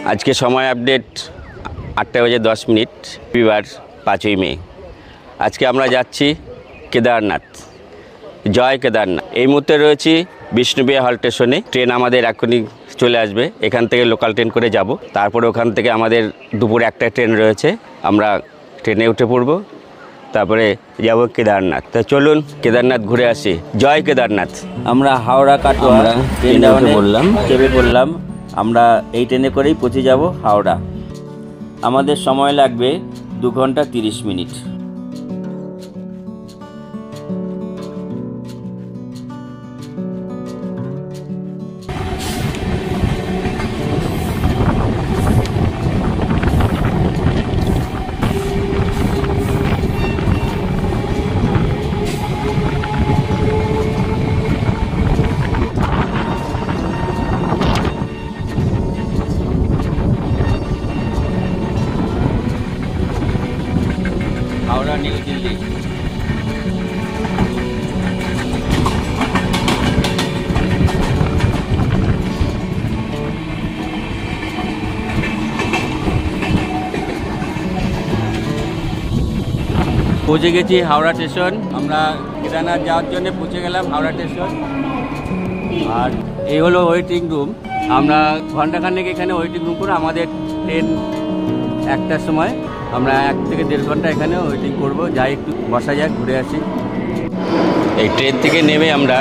আজকে সময় আপডেট 8:10 রবিবার 5ই মে। আজকে আমরা যাচ্ছি কেদারনাথ, জয় কেদারনাথ। এই মুহূর্তে রয়েছি বিষ্ণুপ্রিয়া হল স্টেশনে। ট্রেন আমাদের এখনই চলে আসবে। এখান থেকে লোকাল ট্রেন করে যাব, তারপরে ওখান থেকে আমাদের দুপুরে একটা ট্রেন রয়েছে, আমরা ট্রেনে উঠে পড়ব, তারপরে যাব কেদারনাথ। তা চলুন কেদারনাথ ঘুরে আসি। জয় কেদারনাথ। আমরা হাওড়া কাটোয়া ট্রেনে চেপে পড়লাম। আমরা এই ট্রেনে করেই পৌঁছে যাব হাওড়া। আমাদের সময় লাগবে 2 ঘন্টা 30 মিনিট। হাওড়া নিউ দিল্লি। পৌঁছে গেছি হাওড়া স্টেশন। আমরা কেদারনাথ যাওয়ার জন্য পৌঁছে গেলাম হাওড়া স্টেশন। আর এই হলো ওয়েটিং রুম। আমরা ঘন্টাখানেক এখানে ওয়েটিং রুম করে, আমাদের ট্রেন 1টার সময়, আমরা 1 থেকে 1.5 ঘন্টা এখানে ওয়েটিং করব। যাই একটু বসা যাক, ঘুরে আসি। এই ট্রেন থেকে নেমে আমরা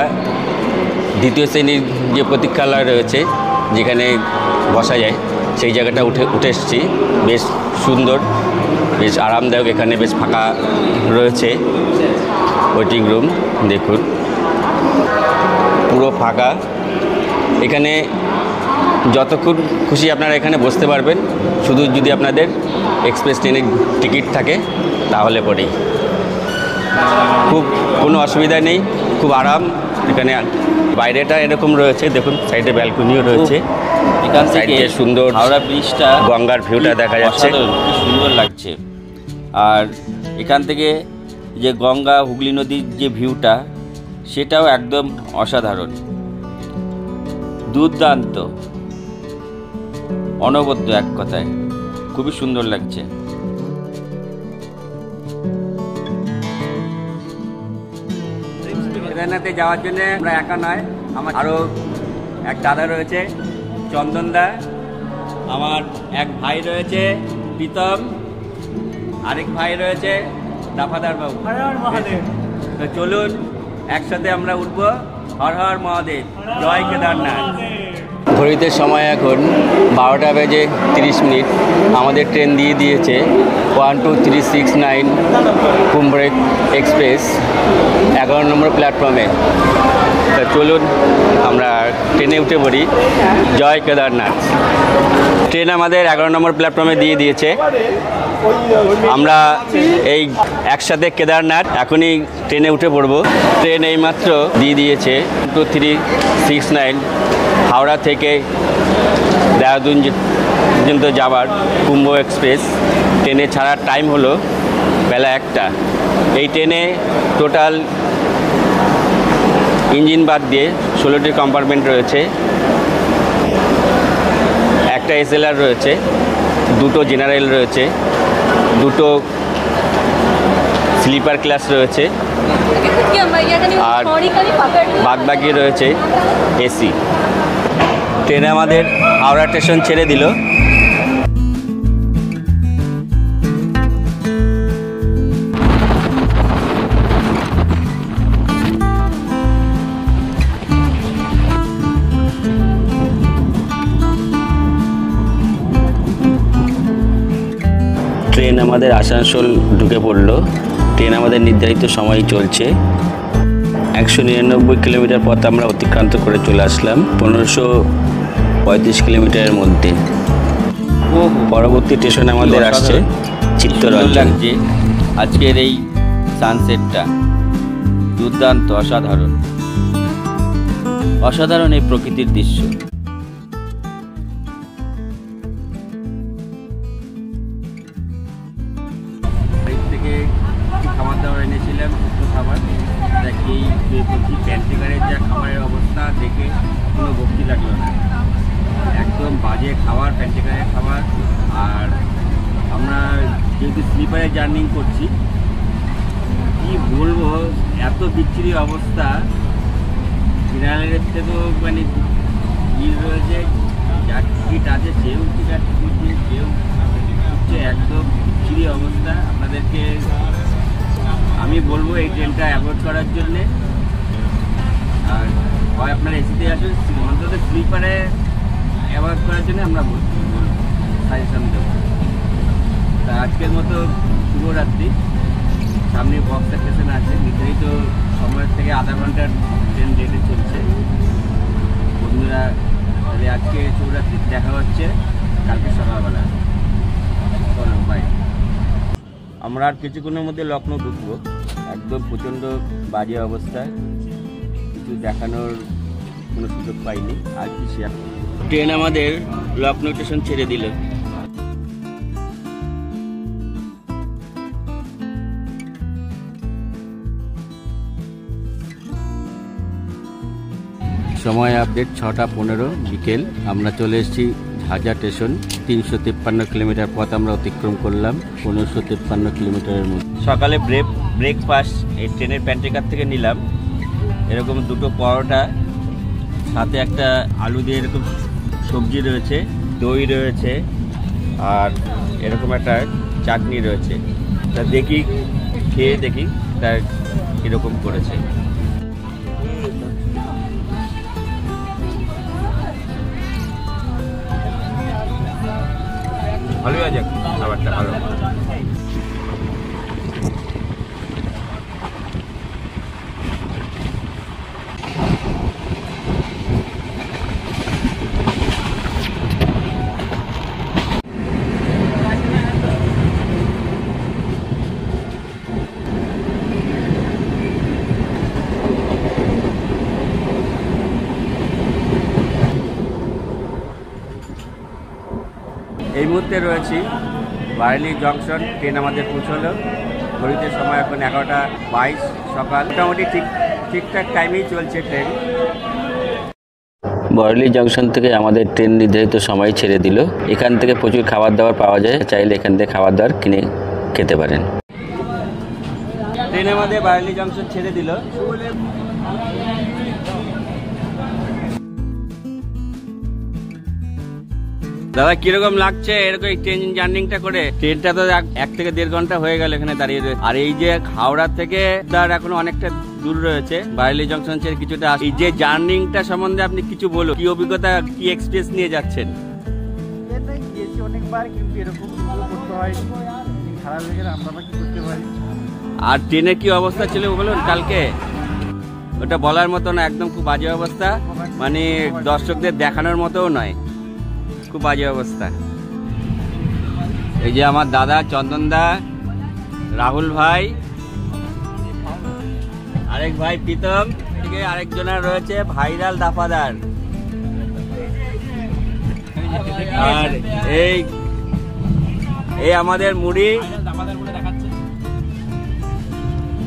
দ্বিতীয় শ্রেণীর যে প্রতীক্ষালয় রয়েছে, যেখানে বসা যায়, সেই জায়গাটা উঠে এসেছি। বেশ সুন্দর, বেশ আরামদায়ক। এখানে বেশ ফাঁকা রয়েছে ওয়েটিং রুম। দেখুন, পুরো ফাঁকা। এখানে যতক্ষণ খুশি আপনারা এখানে বসতে পারবেন, শুধু যদি আপনাদের এক্সপ্রেস ট্রেনের টিকিট থাকে তাহলে পরেই। খুব কোনো অসুবিধা নেই, খুব আরাম। এখানে বাইরেটা এরকম রয়েছে, দেখুন সাইডে ব্যালকনিও রয়েছে। এখান থেকে সাইডে সুন্দর হাওড়া ব্রিজটা, গঙ্গার ভিউটা দেখা যাচ্ছে, কি সুন্দর লাগছে। আর এখান থেকে যে গঙ্গা হুগলি নদীর যে ভিউটা, সেটাও একদম অসাধারণ, দুর্দান্ত, অনবদ্য, এক কথায় খুবই সুন্দর লাগছে। কেদারনাথে যাওয়ার জন্য আমরা একা নয়, আমার আরও এক দাদা রয়েছে, চন্দনদা, আমার এক ভাই রয়েছে প্রীতম, আরেক ভাই রয়েছে দাফাদার বাবু। তো চলুন একসাথে আমরা উঠবো। হর হর মহাদেব, জয় কেদারনাথ। ঘড়িতে সময় এখন 12:30। আমাদের ট্রেন দিয়ে দিয়েছে 12369 কুম্ভ এক্সপ্রেস 11 নম্বর প্ল্যাটফর্মে। তা চলুন আমরা ট্রেনে উঠে পড়ি। জয় কেদারনাথ। ট্রেন আমাদের 11 নম্বর প্ল্যাটফর্মে দিয়ে দিয়েছে। আমরা এই একসাথে কেদারনাথ এখনই ট্রেনে উঠে পড়ব। ট্রেন এইমাত্র দিয়ে দিয়েছে 2369 হাওড়া থেকে দেহরাদূন পর্যন্ত যাওয়ার কুম্ভ এক্সপ্রেস। ট্রেনে ছাড়ার টাইম হলো বেলা 1টা। এই ট্রেনে টোটাল ইঞ্জিন বাদ দিয়ে 16টি কম্পার্টমেন্ট রয়েছে, একটা এসএলআর রয়েছে, 2টো জেনারেল রয়েছে, 2টো স্লিপার ক্লাস রয়েছে, আর বাদবাকি রয়েছে এসি। ট্রেনে আমাদের হাওড়া স্টেশন ছেড়ে দিল। ট্রেন আমাদের আসানসোল ঢুকে পড়লো। ট্রেন আমাদের নির্ধারিত সময় চলছে। 199 কিলোমিটার পথ আমরা অতিক্রান্ত করে চলে আসলাম 1535 কিলোমিটারের মধ্যে। পরবর্তী স্টেশন আমাদের আসছে চিত্তরঞ্জন। আজকের এই সানসেটটা দুর্দান্ত, অসাধারণ, অসাধারণ এই প্রকৃতির দৃশ্য। থেকে খাবার দাবার এনেছিলাম, খাবার দেখি প্যান্ট্রিকারের যা খাবারের অবস্থা দেখে কোনো ভক্তি লাগলো না। একদম একদম বাজে খাবার, প্যান্টেকারের খাবার। আর আমরা যেহেতু স্লিপারে জার্নি করছি, কি বলবো, এত বিচ্ছিরি অবস্থা। জেনারেলের থেকেও মানে ভিড় রয়েছে, যার টিকিট আছে সেও টিকিট করছে, সেও হচ্ছে, একদম বিচ্ছিরি অবস্থা। আপনাদেরকে আমি বলবো এই ট্রেনটা অ্যাভয়েড করার জন্যে। আর হয় আপনারা এসিতে আসুন, অন্তত স্লিপারে অ্যাভয়েড করার জন্য আমরা সাজেশন দেবো। তা আজকের মতো শুভরাত্রি। সামনে বক্সা স্টেশন আছে, নির্ধারিত সময়ের থেকে আধা ঘন্টার ট্রেন লেটে চলছে। বন্ধুরা, তাহলে আজকে শুভরাত্রি, দেখা হচ্ছে কালকে সকালবেলা। চলো বাই। আমরা আর কিছুক্ষণের মধ্যে লখনৌ ঢুকবো। একদম প্রচণ্ড বাজে অবস্থা, কিছু দেখানোর কোনো সুযোগ পাইনি। আর কি শেয়ার, ট্রেন আমাদের লখনৌ স্টেশন ছেড়ে দিল। সময় আপডেট 6:15 বিকেল। আমরা চলে এসেছি ঝাঝা স্টেশন। 353 কিলোমিটার পথ আমরা অতিক্রম করলাম 1553 কিলোমিটারের মধ্যে। সকালে ব্রেকফাস্ট এই ট্রেনের প্যান্ট্রিকার থেকে নিলাম। এরকম দুটো পরোটা, সাথে একটা আলু দিয়ে এরকম সবজি রয়েছে, দই রয়েছে, আর এরকম একটা চাটনি রয়েছে। তা দেখি, খেয়ে দেখি তার কীরকম করেছে। ভালোই আছে খাবারটা, ভালো। এই মুহূর্তে রয়েছি বারেলি জংশন। ট্রেন আমাদের পৌঁছলো। ঘড়িতে সময় এখন 11:22 সকাল। মোটামুটি ঠিকঠাক টাইমেই চলছে ট্রেন। বরেলি জংশন থেকে আমাদের ট্রেন নির্ধারিত সময় ছেড়ে দিল। এখান থেকে প্রচুর খাবার দাবার পাওয়া যায়, চাইলে এখান থেকে খাবার দাবার কিনে খেতে পারেন। ট্রেন আমাদের বারেলি জংশন ছেড়ে দিল। দাদা, কিরকম লাগছে এরকম ট্রেন জার্নিংটা করে? ট্রেনটা তো 1 থেকে 1.5 ঘন্টা হয়ে গেল এখানে দাঁড়িয়ে রয়েছে। আর এই যে হাওড়া থেকে তার এখন অনেকটা দূর রয়েছে, বারেলি জংশন ছেড়ে কিছুটা। এই যে জার্নিংটা সম্বন্ধে আপনি কিছু বলুন, কি অভিজ্ঞতা, কি এক্সপিরিয়েন্স নিয়ে যাচ্ছেন? গিয়েছি অনেকবার, কিন্তু এরকম করতে হয়, খারাপ লেগে আমরা কি করতে পারি। আর ট্রেনের কি অবস্থা ছিল বলুন কালকে? ওটা বলার মতো না, একদম খুব বাজে অবস্থা। মানে দর্শকদের দেখানোর মতোও নয়, খুব বাজে অবস্থা। এই যে আমার দাদা চন্দন দা, রাহুল ভাই, আরেক ভাই প্রীতম, আরেকজনের রয়েছে ভাইরাল দাফাদার। আর এই আমাদের মুড়ি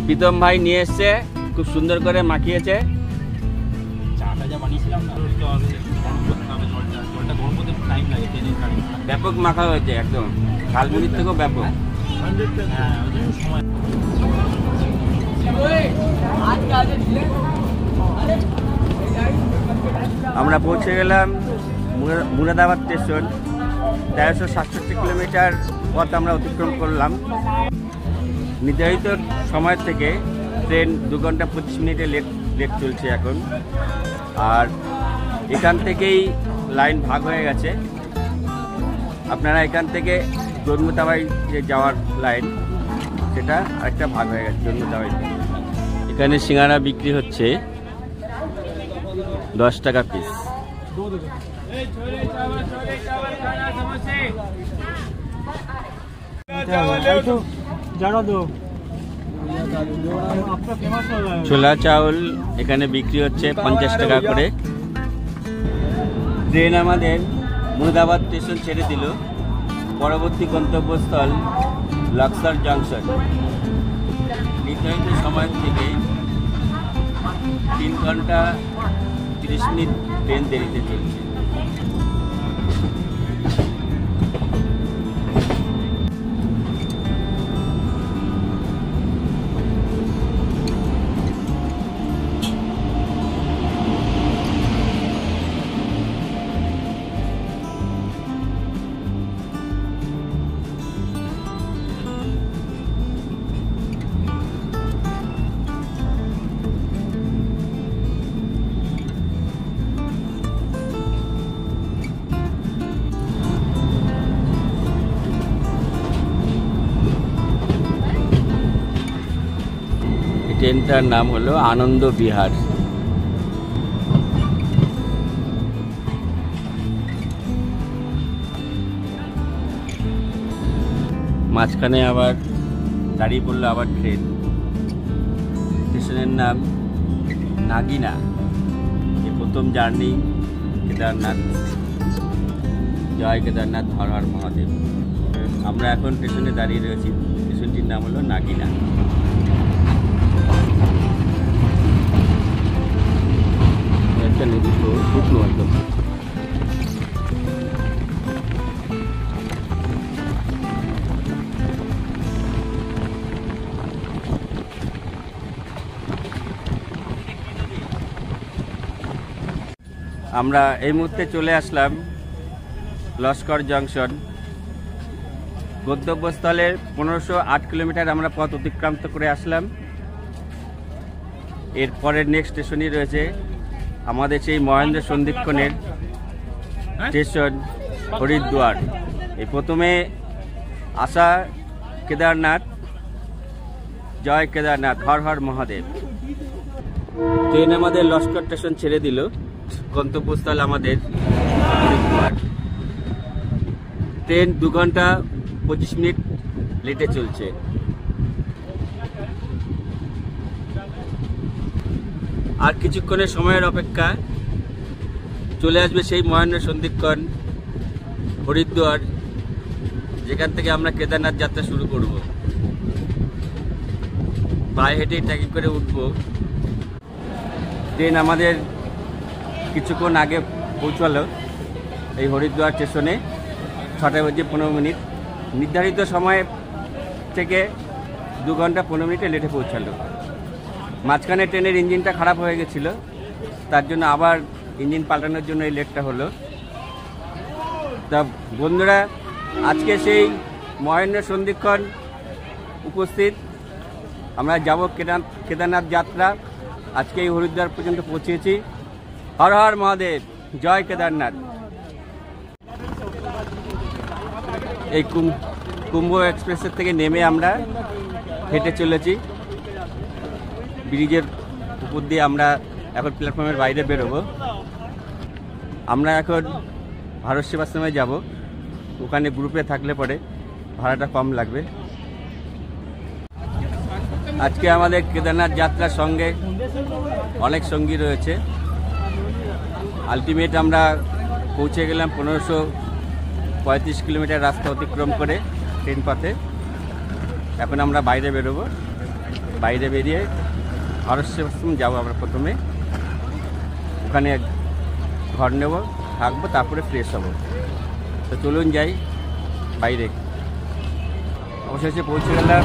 প্রীতম ভাই নিয়ে এসছে, খুব সুন্দর করে মাখিয়েছে। ব্যাপক মাখা হয়েছে, একদম ঝালমুড়ির থেকেও ব্যাপক। আমরা পৌঁছে গেলাম মুরাদাবাদ স্টেশন। 1367 কিলোমিটার পথ আমরা অতিক্রম করলাম। নির্ধারিত সময় থেকে ট্রেন 2 ঘন্টা 25 মিনিটে লেট চলছে এখন। আর এখান থেকেই লাইন ভাগ হয়ে গেছে। আপনারা এখান থেকে জন্মতাবাই যে যাওয়ার লাইন, সেটা আরেকটা ভাগ হয়ে গেছে জন্মতাবাই। এখানে সিঙ্গারা বিক্রি হচ্ছে 10 টাকা পিস। ছোলা চাউল এখানে বিক্রি হচ্ছে 50 টাকা করে। ট্রেন আমাদের মুরাদাবাদ স্টেশন ছেড়ে দিল। পরবর্তী গন্তব্যস্থল লক্সর জংশন। নির্ধারিত সময় থেকে 3 ঘন্টা 30 মিনিট ট্রেন দেরিতে চলছে। ট্রেনটার নাম হলো আনন্দ বিহার। মাঝখানে আবার দাঁড়িয়ে পড়লো আবার ট্রেন। স্টেশনের নাম নাগিনা। এই প্রথম জার্নি কেদারনাথ। জয় কেদারনাথ, হর হর মহাদেব। আমরা এখন স্টেশনে দাঁড়িয়ে রয়েছি। স্টেশনটির নাম হলো নাগিনা। একটা নির্দিষ্ট শুকনো একদম। আমরা এই মুহূর্তে চলে আসলাম লস্কর জংশন। গন্তব্যস্থলের 1508 কিলোমিটার আমরা পথ অতিক্রান্ত করে আসলাম। এরপরের নেক্সট স্টেশনই রয়েছে আমাদের সেই মহেন্দ্র সন্ধিক্ষণের স্টেশন হরিদ্বার। এই প্রথমে আসা কেদারনাথ, জয় কেদারনাথ, হর হর মহাদেব। ট্রেন আমাদের লস্কর স্টেশন ছেড়ে দিল। গন্তব্যস্থল আমাদের হরিদ্বার। ট্রেন 2 ঘন্টা 25 মিনিট লেটে চলছে। আর কিছুক্ষণের সময়ের অপেক্ষা, চলে আসবে সেই মহেন্দ্র সন্ধিক্ষণ হরিদ্বার, যেখান থেকে আমরা কেদারনাথ যাত্রা শুরু করব। পায়ে হেঁটে ট্রেকিং করে উঠব। ট্রেন আমাদের কিছুক্ষণ আগে পৌঁছালো এই হরিদ্বার স্টেশনে 6:15। নির্ধারিত সময় থেকে 2 ঘন্টা 15 মিনিটে লেটে পৌঁছালো। মাঝখানে ট্রেনের ইঞ্জিনটা খারাপ হয়ে গেছিলো, তার জন্য আবার ইঞ্জিন পাল্টানোর জন্য এই লেটটা হলো। তা বন্ধুরা, আজকে সেই মহেন্দ্র সন্ধিক্ষণ উপস্থিত। আমরা যাব কেদারনাথ যাত্রা। আজকে এই হরিদ্বার পর্যন্ত পৌঁছেছি। হর হর মহাদেব, জয় কেদারনাথ। এই কুম্ভ এক্সপ্রেসের থেকে নেমে আমরা হেঁটে চলেছি ব্রিজের উপর দিয়ে। আমরা এখন প্ল্যাটফর্মের বাইরে বেরোবো। আমরা এখন ভারত সেবাশ্রমে যাব। ওখানে গ্রুপে থাকলে পরে ভাড়াটা কম লাগবে। আজকে আমাদের কেদারনাথ যাত্রার সঙ্গে অনেক সঙ্গী রয়েছে। আলটিমেট আমরা পৌঁছে গেলাম 1535 কিলোমিটার রাস্তা অতিক্রম করে ট্রেন পথে। এখন আমরা বাইরে বেরোবো। বাইরে বেরিয়ে ভারত সেবাশ্রম যাবো আমরা প্রথমে। ওখানে ঘর নেব, থাকবো, তারপরে ফ্রেশ হব। তো চলুন যাই বাইরে। অবশেষে পৌঁছে গেলাম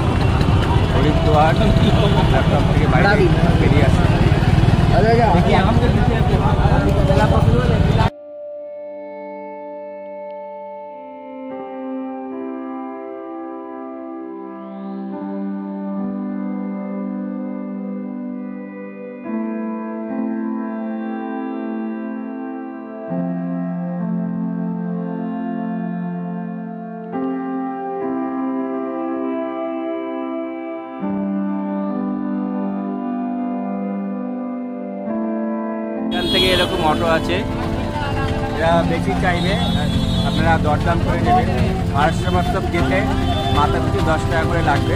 হরিদ্বার। প্ল্যাটফর্ম থেকে বাইরে বেরিয়ে আসলাম। এখান থেকে এরকম অটো আছে, এরা বেশি চাইবে আপনারা দরদাম করে নেবেন। ভারত সেবাশ্রম যেতে মাথা পিছু 10 টাকা করে লাগবে।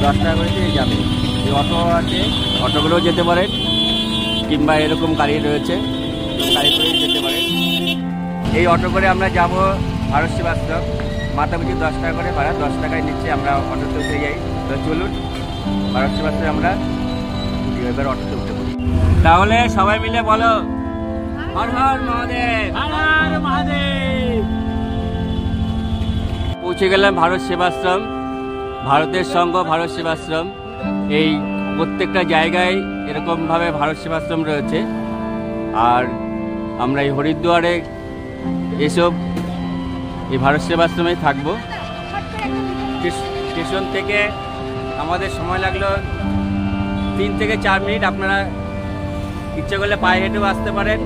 10 টাকা করে দিয়ে যাবে। এই অটো আছে, অটোগুলোও যেতে পারেন, কিংবা এরকম গাড়ি রয়েছে, গাড়ি করেই যেতে পারেন। এই অটো করে আমরা যাব ভারত সেবাশ্রম। মাথা পিছু 10 টাকা করে ভাড়া, 10 টাকায় নিচ্ছে। আমরা অটোতে উঠে যাই। তো চলুন ভারত সেবাশ্রমে আমরা এবার অটোতে উঠে পড়ি। তাহলে সবাই মিলে বলো, হর হর মহাদেব, হর হর মহাদেব। পৌঁছে গেলাম ভারত সেবাশ্রম। ভারতের সঙ্গ ভারত সেবাশ্রম। এই প্রত্যেকটা জায়গায় এরকমভাবে ভারত সেবাশ্রম রয়েছে। আর আমরা এই হরিদ্বারে এসব এই ভারত সেবাশ্রমেই থাকবো। স্টেশন থেকে আমাদের সময় লাগলো 3 থেকে 4 মিনিট। আপনারা ইচ্ছে করলে পায়ে হেঁটেও আসতে পারেন।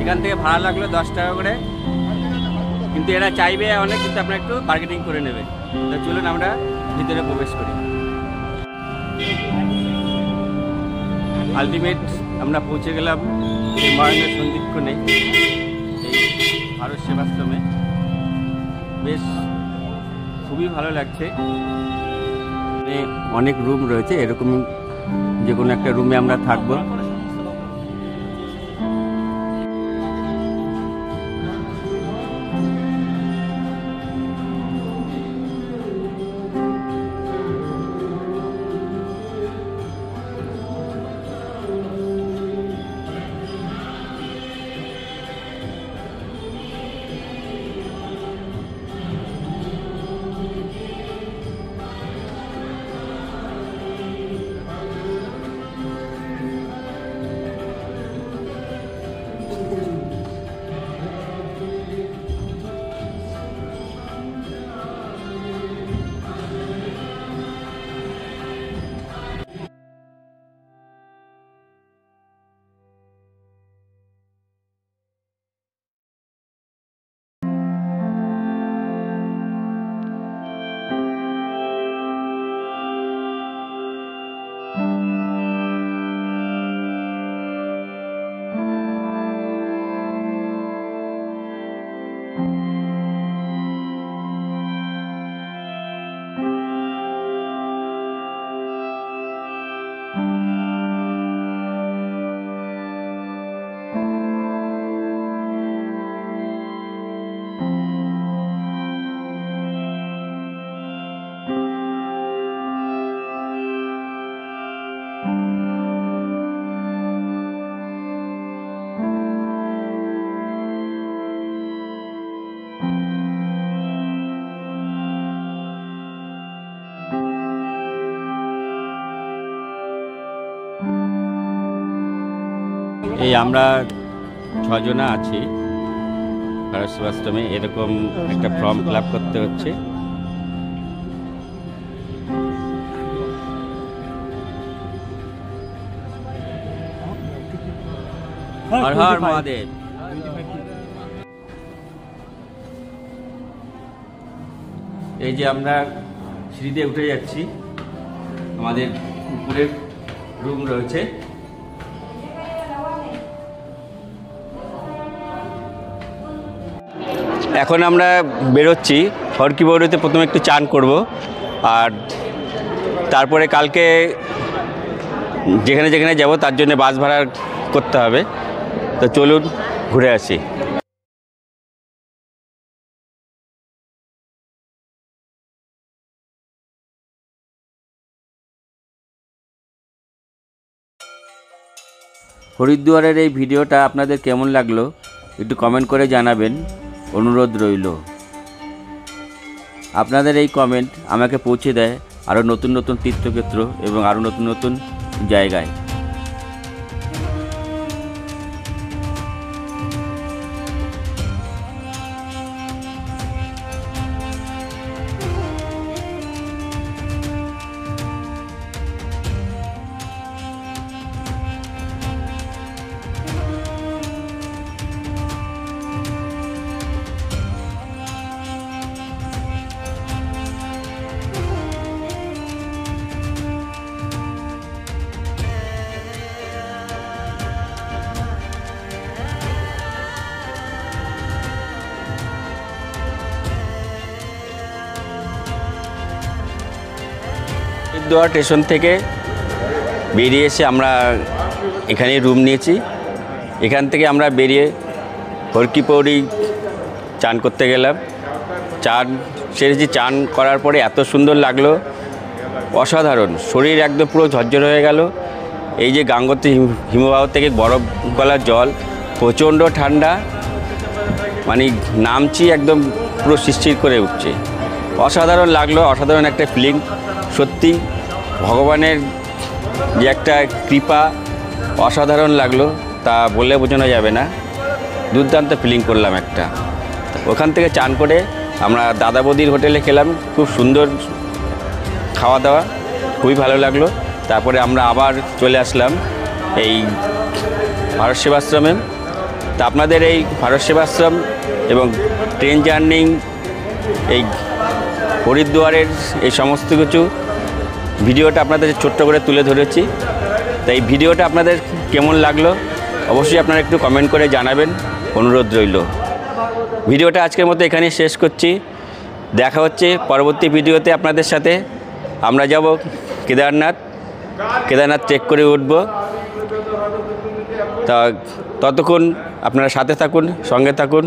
এখান থেকে ভাড়া লাগলো 10 টাকা করে, কিন্তু এরা চাইবে অনেক, কিন্তু আপনারা একটু বার্গেনিং করে নেবে। তো চলুন আমরা ভিতরে প্রবেশ করি। আলটিমেট আমরা পৌঁছে গেলাম এই ময়নের সন্ধিক্ষণে এই ভারত সেবাশ্রমে। বেশ খুবই ভালো লাগছে। অনেক রুম রয়েছে, এরকম যে কোনো একটা রুমে আমরা থাকবো। এই আমরা 6 জনা আছি ভারত সেবাশ্রমে। এরকম একটা ফর্ম ফিল আপ করতে হচ্ছে। হর হর মহাদেব। এই যে আমরা সিঁড়িতে উঠে যাচ্ছি, আমাদের উপরের রুম রয়েছে। এখন আমরা বেরোচ্ছি। হরকি পৌরিতে প্রথমে একটু চান করব, আর তারপরে কালকে যেখানে যেখানে যাব তার জন্য বাস ভাড়া করতে হবে। তো চলুন ঘুরে আসি। হরিদ্বারের এই ভিডিওটা আপনাদের কেমন লাগলো একটু কমেন্ট করে জানাবেন, অনুরোধ রইল। আপনাদের এই কমেন্ট আমাকে পৌঁছে দেয় আরও নতুন নতুন তীর্থক্ষেত্র এবং আরও নতুন নতুন জায়গায়। হরিদ্বার স্টেশন থেকে বেরিয়ে এসে আমরা এখানে রুম নিয়েছি। এখান থেকে আমরা বেরিয়ে হরকি পৌরি চান করতে গেলাম। চান সেরেছি। চান করার পরে এত সুন্দর লাগলো, অসাধারণ। শরীর একদম পুরো ঝরঝর হয়ে গেল। এই যে গাঙ্গোত্রী হিমবাহ থেকে বরফ গলার জল, প্রচণ্ড ঠান্ডা, মানে নামছি একদম পুরো শিরশির করে উঠছে। অসাধারণ লাগলো, অসাধারণ একটা ফিলিং। সত্যি ভগবানের যে একটা কৃপা, অসাধারণ লাগলো, তা বললে বোঝানো যাবে না। দুর্দান্ত ফিলিং করলাম একটা। ওখান থেকে চান করে আমরা দাদা বৌদির হোটেলে খেলাম। খুব সুন্দর খাওয়া দাওয়া, খুবই ভালো লাগলো। তারপরে আমরা আবার চলে আসলাম এই ভারত সেবাশ্রমে। তা আপনাদের এই ভারত সেবাশ্রম এবং ট্রেন জার্নি, এই হরিদ্বারের এই সমস্ত কিছু ভিডিওটা আপনাদের ছোট্ট করে তুলে ধরেছি। তাই এই ভিডিওটা আপনাদের কেমন লাগলো অবশ্যই আপনারা একটু কমেন্ট করে জানাবেন, অনুরোধ রইল। ভিডিওটা আজকের মতো এখানেই শেষ করছি। দেখা হচ্ছে পরবর্তী ভিডিওতে আপনাদের সাথে। আমরা যাব কেদারনাথ ট্রেক করে উঠব। তা ততক্ষণ আপনারা সাথে থাকুন, সঙ্গে থাকুন।